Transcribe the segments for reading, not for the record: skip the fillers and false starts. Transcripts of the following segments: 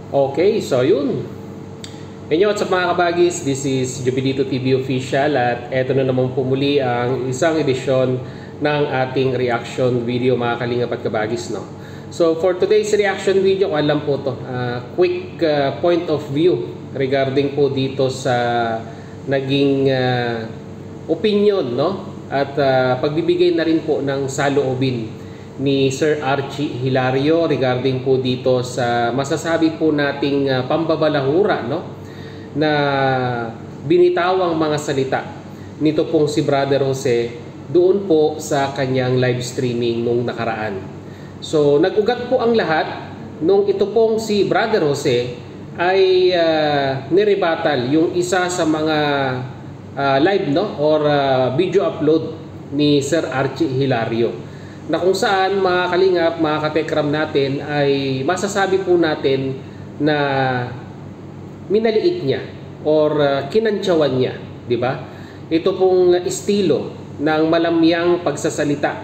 Okay, so yun. Inyo, what's up mga kabagis? This is Jubidito TV Official at eto na naman po muli ang isang edisyon ng ating reaction video mga kalingap at kabagis, no? So for today's reaction video, kung alam po to, quick point of view regarding po dito sa naging opinion, no? At pagbibigay na rin po ng saloobin ni Sir Archie Hilario regarding po dito sa masasabi po nating pambabalahura, no, na binitawang mga salita nito pong si Brother Jose doon po sa kanyang live streaming nung nakaraan. So nag-ugat po ang lahat nung ito pong si Brother Jose ay nirebatal yung isa sa mga live, no, or video upload ni Sir Archie Hilario, na kung saan mga kalingap, mga katekram natin ay masasabi po natin na minaliit niya or kinantsawan niya, di ba? Ito pong estilo ng malamyang pagsasalita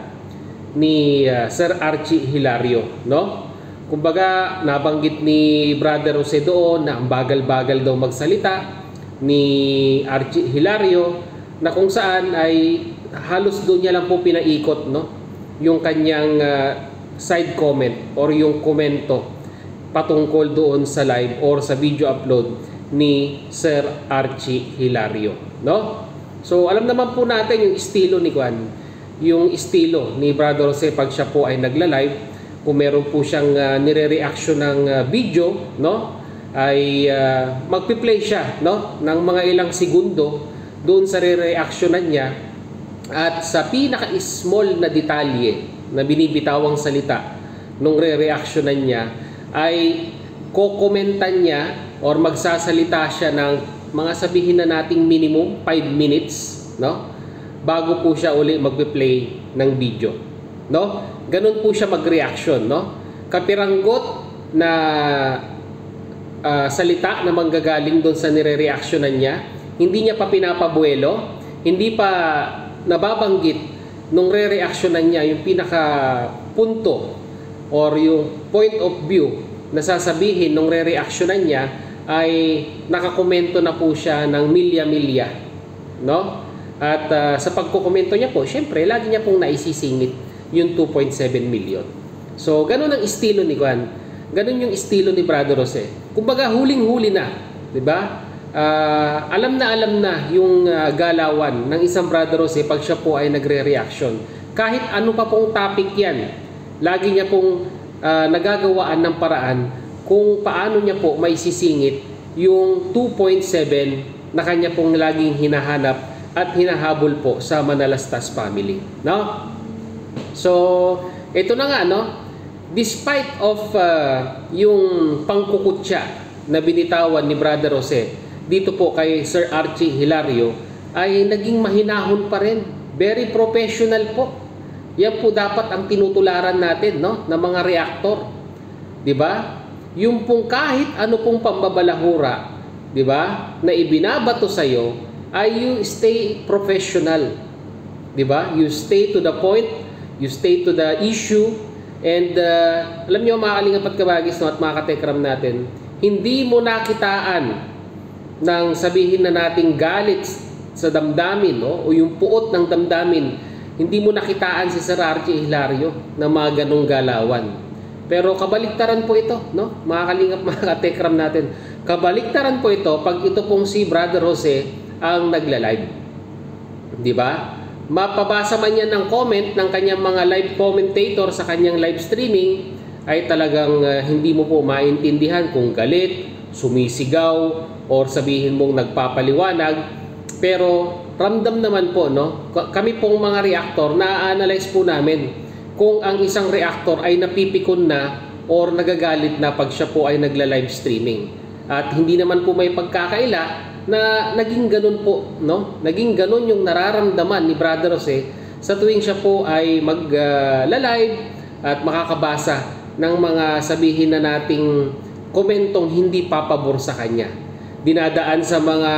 ni Sir Archie Hilario, no? Kumbaga, nabanggit ni Brother Jose doon na ang bagal-bagal daw magsalita ni Archie Hilario, na kung saan ay halos doon niya lang po pinaikot, no, yung kanyang side comment or yung komento patungkol doon sa live or sa video upload ni Sir Archie Hilario, no? So alam naman po natin yung estilo ni Juan, yung estilo ni Brother Jose pag siya po ay nagla-live. Kung meron po siyang nire-reaction ng video, no, ay magpi-play siya, no, ng mga ilang segundo doon sa re-reactionan niya. At sa pinaka-small na detalye na binibitawang salita nung re-reactionan niya ay kokomentan niya or magsasalita siya ng mga sabihin na nating minimum 5 minutes, no, bago po siya uli magpe-play ng video, no? Ganun po siya mag-reaction, no? Kapiranggot na salita na manggagaling doon sa nire-reactionan niya, hindi niya pa pinapabuelo, hindi pa nababanggit nung re-reactionan niya yung pinaka punto or yung point of view na sasabihin nung re-reactionan niya, ay nakakomento na po siya ng milya-milya, no? At sa pagkokomento niya po, syempre lagi niya pong naisisingit yung 2.7 million. So ganun ang estilo ni Juan, ganun yung estilo ni Brother Jose. Kumbaga huling-huli na, di ba? Alam na yung galawan ng isang Brother Jose pag siya po ay nagre-reaction. Kahit ano pa pong topic yan, lagi niya pong nagagawaan ng paraan kung paano niya po may sisingit yung 2.7 na kanya pong laging hinahanap at hinahabol po sa Manalastas family, no? So ito na nga, no, despite of yung pangkukutya na binitawan ni Brother Jose dito po kay Sir Archie Hilario, ay naging mahinahon pa rin. Very professional po. Yan po dapat ang tinutularan natin, no, ng mga reactor. 'Di ba? Yung pong kahit ano pong pambabalahura, 'di ba, na ibinabato sa iyo, ay you stay professional. 'Di ba? You stay to the point, you stay to the issue, and alam niyo mga kalingap at kabagis, no, at mga katekram natin, hindi mo nakitaan nang sabihin na nating galit sa damdamin, no, o yung puot ng damdamin, hindi mo nakitaan si Sir Archie Hilario na mga ganong galawan. Pero kabaliktaran po ito, no, mga kalingap, mga katekram natin, kabaliktaran po ito pag ito pong si Brother Jose ang nagla-live, di ba? Mapabasa man yan ng comment ng kanyang mga live commentator sa kanyang live streaming, ay talagang hindi mo po maintindihan kung galit, sumisigaw, or sabihin mong nagpapaliwanag. Pero ramdam naman po, no, kami pong mga reactor, na-analyze po namin kung ang isang reactor ay napipikon na or nagagalit na pag siya po ay nagla-live streaming. At hindi naman po may pagkakaila na naging ganun po, no? Naging ganun yung nararamdaman ni Brother Jose sa tuwing siya po ay magla-live at makakabasa ng mga sabihin na nating komentong hindi papabor sa kanya. Dinadaan sa mga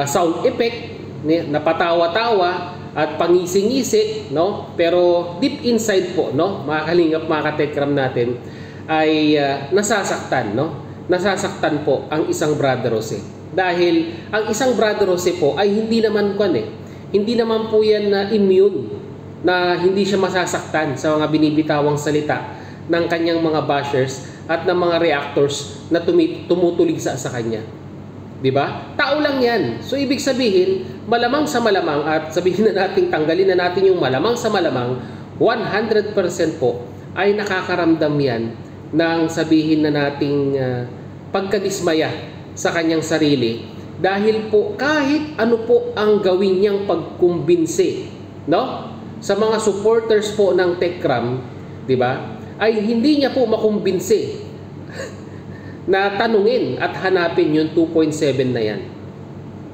sound effect, napatawa-tawa at pangisi-ngisi, no? Pero deep inside po, no, mga kalingap, mga katekram natin, ay nasasaktan, no? Nasasaktan po ang isang Brother Jose. Dahil ang isang Brother Jose po ay hindi naman hindi naman po yan na immune na hindi siya masasaktan sa mga binibitawang salita ng kanyang mga bashers at ng mga reactors na tumutuligsa sa kanya. 'Di ba? Tao lang 'yan. So ibig sabihin, malamang sa malamang, at sabihin na natin, tanggalin na natin yung malamang sa malamang, 100% po ay nakakaramdam 'yan ng sabihin na nating pagkadismaya sa kanyang sarili, dahil po kahit ano po ang gawin niyang pagkumbinsi, no? Sa mga supporters po ng Tekram, 'di ba? Ay hindi niya po makumbinsi na tanungin at hanapin yung 2.7 na yan.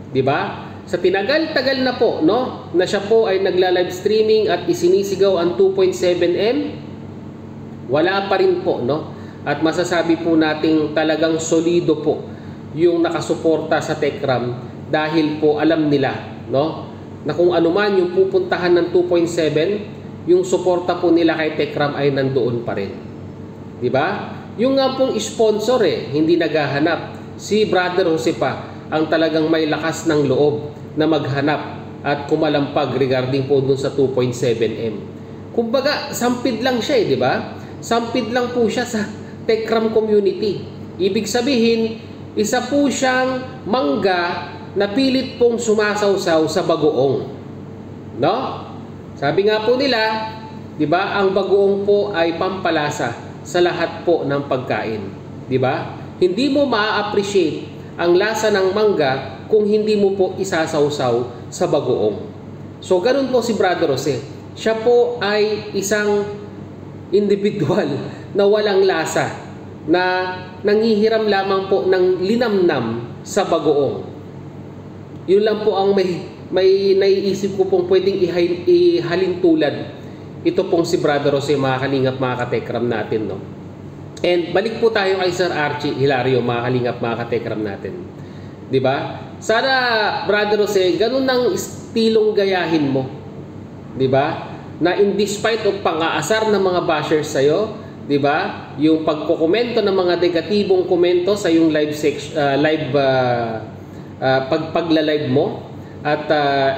'Di ba? Sa tinagal-tagal na po, no, na siya po ay nagla-live streaming at isinisigaw ang 2.7M, wala pa rin po, no? At masasabi po nating talagang solido po yung nakasuporta sa Tekram, dahil po alam nila, no, na kung ano man yung pupuntahan ng 2.7, yung suporta po nila kay Tekram ay nandoon pa rin. 'Di ba? Yung nga pong sponsor hindi naghahanap. Si Brother Jose pa ang talagang may lakas ng loob na maghanap at kumalampag regarding po dun sa 2.7M. Kumbaga, sampid lang siya 'di ba? Sampid lang po siya sa Tekram community. Ibig sabihin, isa po siyang mangga na pilit pong sumasawsaw sa bagoong. No? Sabi nga po nila, 'di ba, ang bagoong po ay pampalasa sa lahat po ng pagkain, 'di ba? Hindi mo ma-appreciate ang lasa ng mangga kung hindi mo po isasawsaw sa bagoong. So ganun po si Brother Jose. Siya po ay isang individual na walang lasa, na nanghihiram lamang po ng linamnam sa bagoong. Yun lang po ang may naiisip ko pong pwedeng ihalintulad ito pong si Brother Jose, mga kalingap, mga katekram natin, no? And balik po tayo kay Sir Archie Hilario, mga kalingap, mga katekram natin. 'Di ba? Sana, Brother Jose, ganun ang estilong gayahin mo. 'Di ba? Na in despite of pang-aasar ng mga bashers sa'yo, 'di ba? Yung pagkokomento ng mga negatibong komento sa yung pagla-live mo, at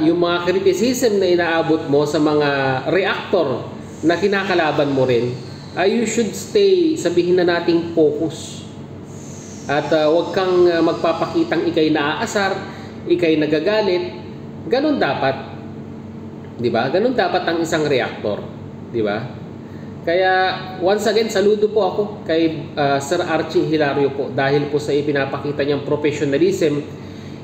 yung mga criticism na inaabot mo sa mga reactor na kinakalaban mo rin, you should stay, sabihin na nating focus. At huwag kang magpapakitang ikay naaasar, ikay nagagalit. Ganun dapat. 'Di ba? Ganun dapat ang isang reactor, 'di ba? Kaya once again, saludo po ako kay Sir Archie Hilario po, dahil po sa ipinapakita niyang professionalism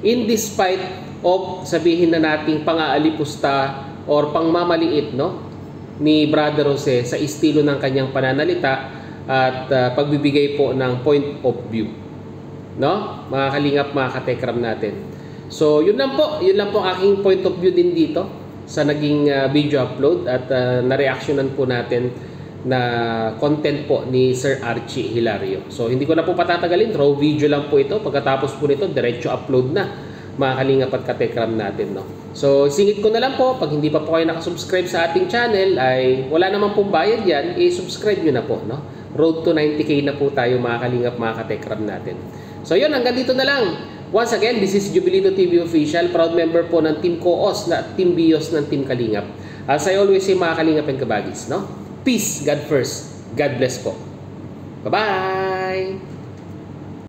in despite of, sabihin na nating pang-aalipusta or pangmamaliit, no, ni Brother Jose sa estilo ng kanyang pananalita at pagbibigay po ng point of view, no, mga kalingap, mga katekram natin. So yun lang po aking point of view din dito sa naging video upload at na-reactionan po natin na content po ni Sir Archie Hilario. So hindi ko na po patatagalin, raw video lang po ito. Pagkatapos po nito, diretso upload na, mga kalingap at katekram natin, no. So singit ko na lang po, pag hindi pa po kayo nakasubscribe sa ating channel, ay wala naman pong bayad yan, i-subscribe nyo na po, no. Road to 90K na po tayo, mga kalingap, mga katekram natin. So yun, hanggang dito na lang. Once again, this is Jubilito TV Official, proud member po ng Team Koos na Team Bios ng Team Kalingap. As I always say, mga kalingap and kabagis, no. Peace, God first, God bless po. Bye-bye!